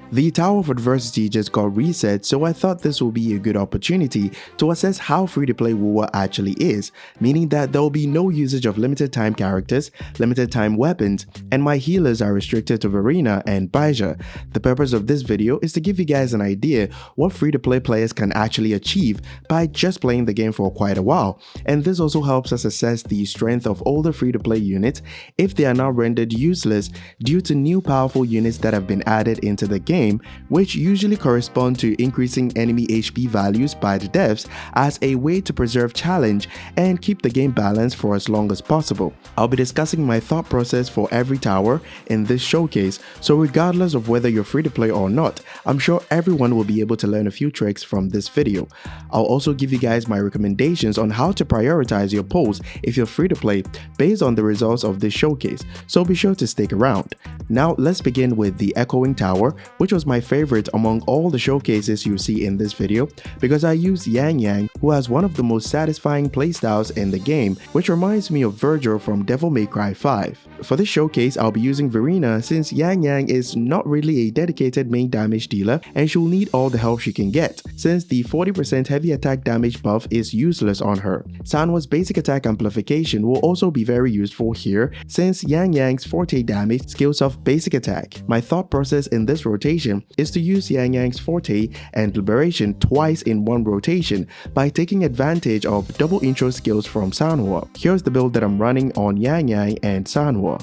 The Tower of Adversity just got reset, so I thought this will be a good opportunity to assess how free-to-play wuwa actually is, meaning that there will be no usage of limited time characters, limited time weapons, and my healers are restricted to Verena and Baija. The purpose of this video is to give you guys an idea what free-to-play players can actually achieve by just playing the game for quite a while, and this also helps us assess the strength of older free-to-play units if they are now rendered useless due to new powerful units that have been added into the game, which usually correspond to increasing enemy HP values by the devs as a way to preserve challenge and keep the game balanced for as long as possible. I'll be discussing my thought process for every tower in this showcase, so regardless of whether you're free to play or not, I'm sure everyone will be able to learn a few tricks from this video. I'll also give you guys my recommendations on how to prioritize your pulls if you're free to play based on the results of this showcase, so be sure to stick around. Now let's begin with the Echoing Tower, which was my favorite among all the showcases you see in this video because I use Yang Yang, who has one of the most satisfying playstyles in the game, which reminds me of Virgil from Devil May Cry 5. For this showcase, I'll be using Verena since Yang Yang is not really a dedicated main damage dealer and she'll need all the help she can get, since the 40% heavy attack damage buff is useless on her. Sanwa's basic attack amplification will also be very useful here since Yang Yang's forte damage scales off basic attack. My thought process in this rotation is to use Yang Yang's forte and liberation twice in one rotation by taking advantage of double intro skills from Sanwa. Here's the build that I'm running on Yang Yang and Sanwa.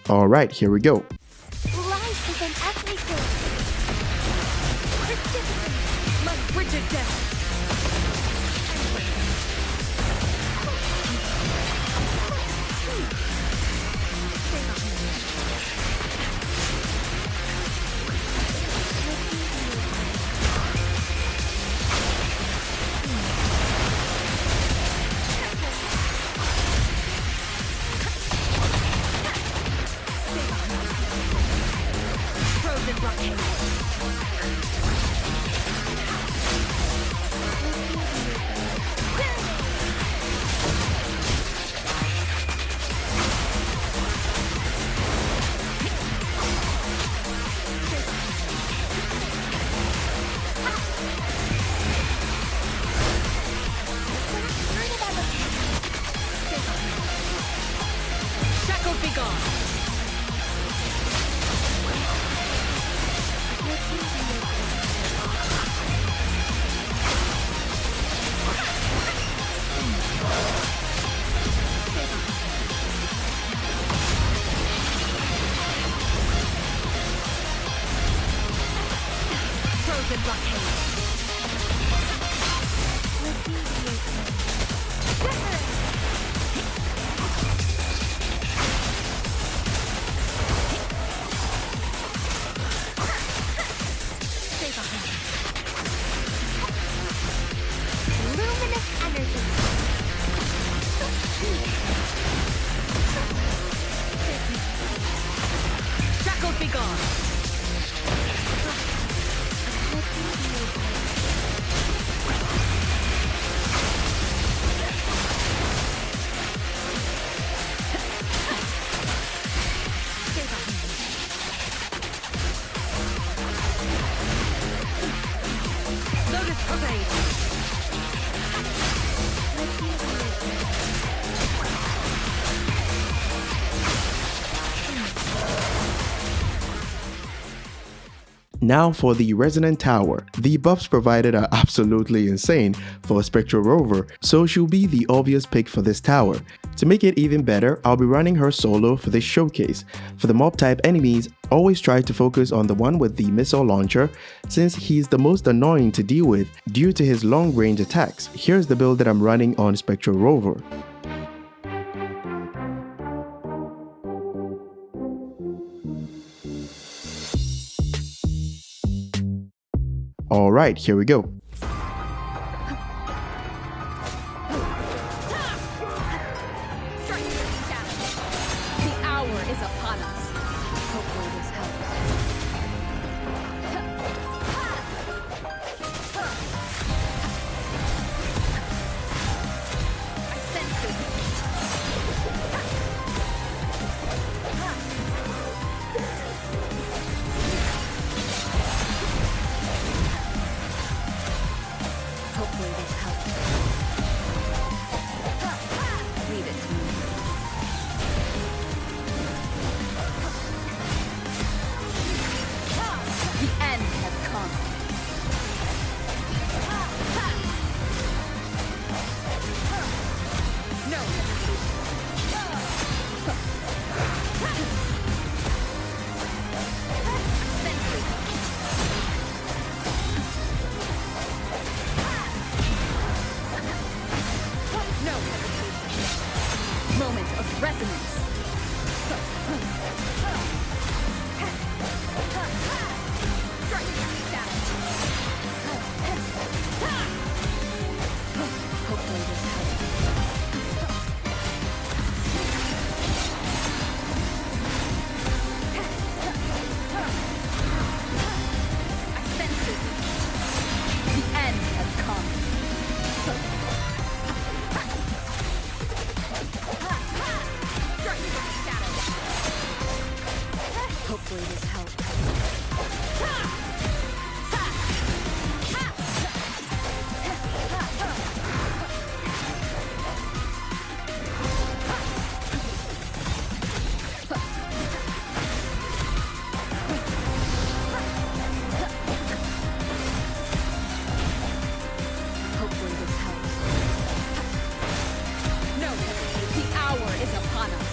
Alright, here we go. Life is an ugly thing. Precipitate like frigid death. Shackles be gone. Frozen blockade. Luminous energy. Shackles be gone. Lotus parade. Now for the Resonant Tower. The buffs provided are absolutely insane for a Spectral Rover, so she'll be the obvious pick for this tower. To make it even better, I'll be running her solo for this showcase. For the mob type enemies, always try to focus on the one with the missile launcher since he's the most annoying to deal with due to his long range attacks. Here's the build that I'm running on Spectral Rover. Alright, here we go. hour is upon us. Hopefully this helps. I sense it. Hopefully this helps. Leave it to me. The end has come. No hesitation. Sense it. No hesitation. Moment of resonance. Strike shadow. Hopefully this helps. I sense it. The end has come. Strike shadow. Hopefully this helps. Hopefully this helps. No hesitation. The hour is upon us.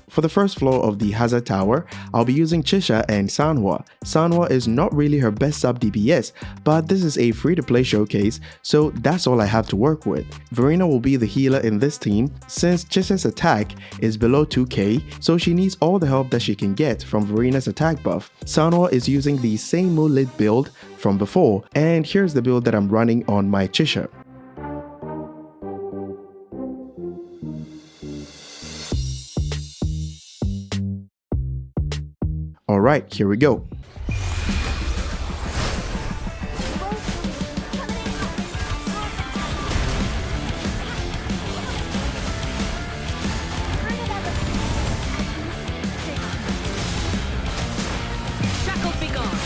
For the first floor of the Hazard Tower, I'll be using Chisha and Sanhua. Sanhua is not really her best sub DPS, but this is a free-to-play showcase, so that's all I have to work with. Verena will be the healer in this team, since Chisha's attack is below 2k, so she needs all the help that she can get from Verena's attack buff. Sanhua is using the same moonlit build from before, and here's the build that I'm running on my Chisha. Alright, here we go. Shackles be gone.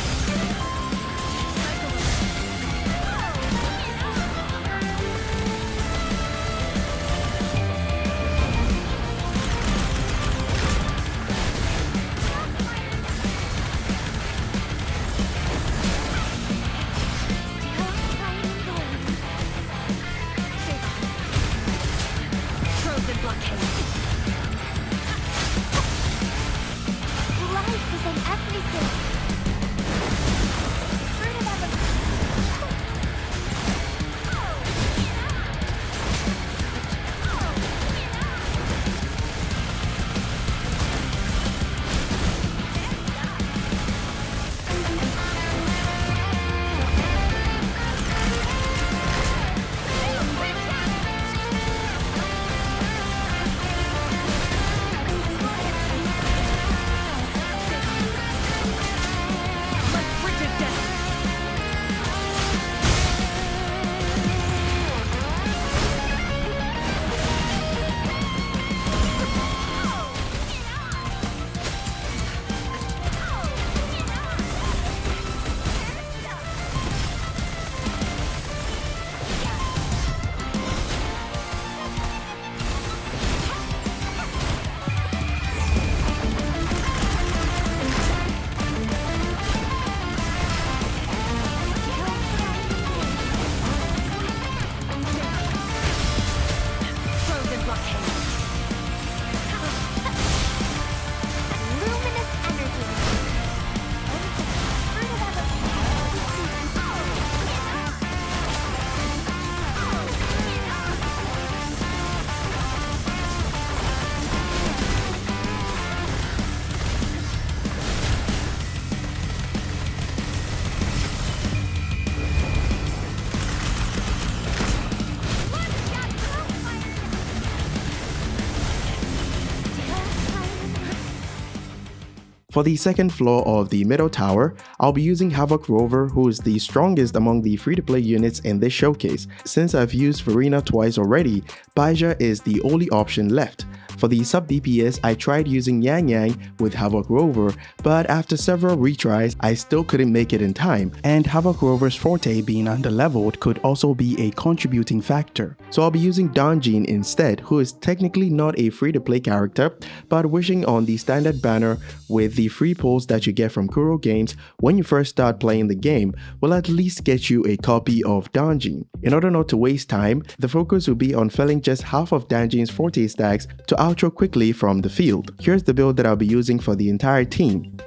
For the second floor of the middle tower, I'll be using Havoc Rover, who is the strongest among the free-to-play units in this showcase. Since I've used Farina twice already, Baija is the only option left. For the sub DPS, I tried using Yang Yang with Havoc Rover, but after several retries, I still couldn't make it in time, and Havoc Rover's forte being underleveled could also be a contributing factor. So I'll be using Donjin instead, who is technically not a free-to-play character, but wishing on the standard banner with the free pulls that you get from Kuro Games when you first start playing the game will at least get you a copy of Donjin. In order not to waste time, the focus will be on filling just half of Donjin's forte stacks to outro quickly from the field. Here's the build that I'll be using for the entire team.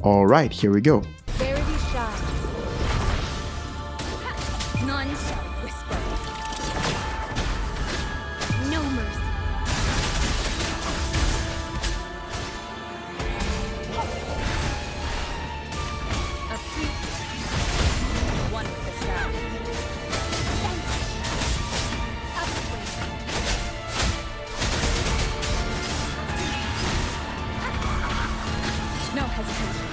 Alright, here we go. Verity shines. None shall whisper. No mercy. A freak. One with the sound. No hesitation.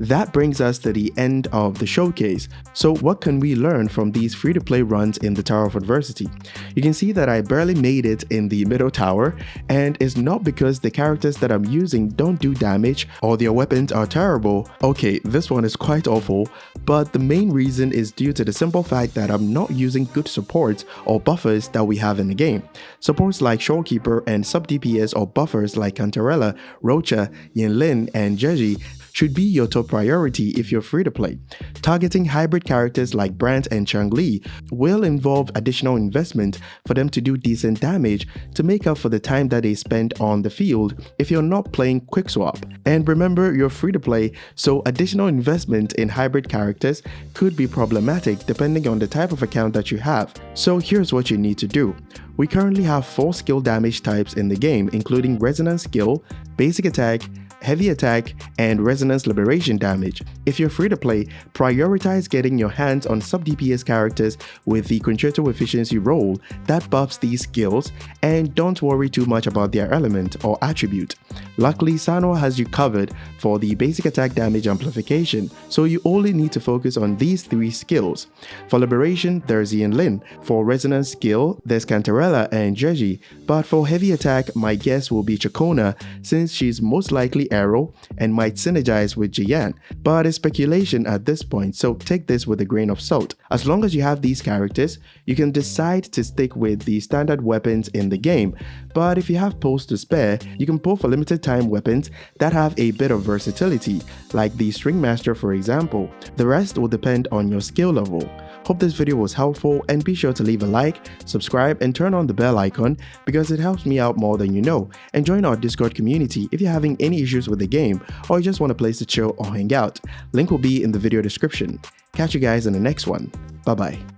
That brings us to the end of the showcase. So what can we learn from these free-to-play runs in the Tower of Adversity? You can see that I barely made it in the middle tower, and it's not because the characters that I'm using don't do damage or their weapons are terrible. Okay, this one is quite awful, but the main reason is due to the simple fact that I'm not using good supports or buffers that we have in the game. Supports like Shorekeeper and sub-DPS or buffers like Cantarella, Rocha, Yinlin, and Jeji should be your top priority if you're free to play. Targeting hybrid characters like Brandt and Changli will involve additional investment for them to do decent damage to make up for the time that they spend on the field if you're not playing quick swap. And remember, you're free to play, so additional investment in hybrid characters could be problematic depending on the type of account that you have. So here's what you need to do. We currently have 4 skill damage types in the game, including Resonant Skill, Basic Attack, heavy attack, and resonance liberation damage. If you're free to play, prioritize getting your hands on sub-DPS characters with the concerto efficiency role that buffs these skills, and don't worry too much about their element or attribute. Luckily, Sanwa has you covered for the basic attack damage amplification, so you only need to focus on these 3 skills. For liberation, there's Lin. For resonance skill, there's Cantarella and Jeji, but for heavy attack, my guess will be Chakona since she's most likely Arrow and might synergize with Jiyan, but it's speculation at this point, so take this with a grain of salt. As long as you have these characters, you can decide to stick with the standard weapons in the game, but if you have pulls to spare, you can pull for limited time weapons that have a bit of versatility, like the String Master for example. The rest will depend on your skill level. Hope this video was helpful, and be sure to leave a like, subscribe, and turn on the bell icon because it helps me out more than you know, and join our Discord community if you're having any issues with the game or you just want a place to chill or hang out. Link will be in the video description. Catch you guys in the next one. Bye bye.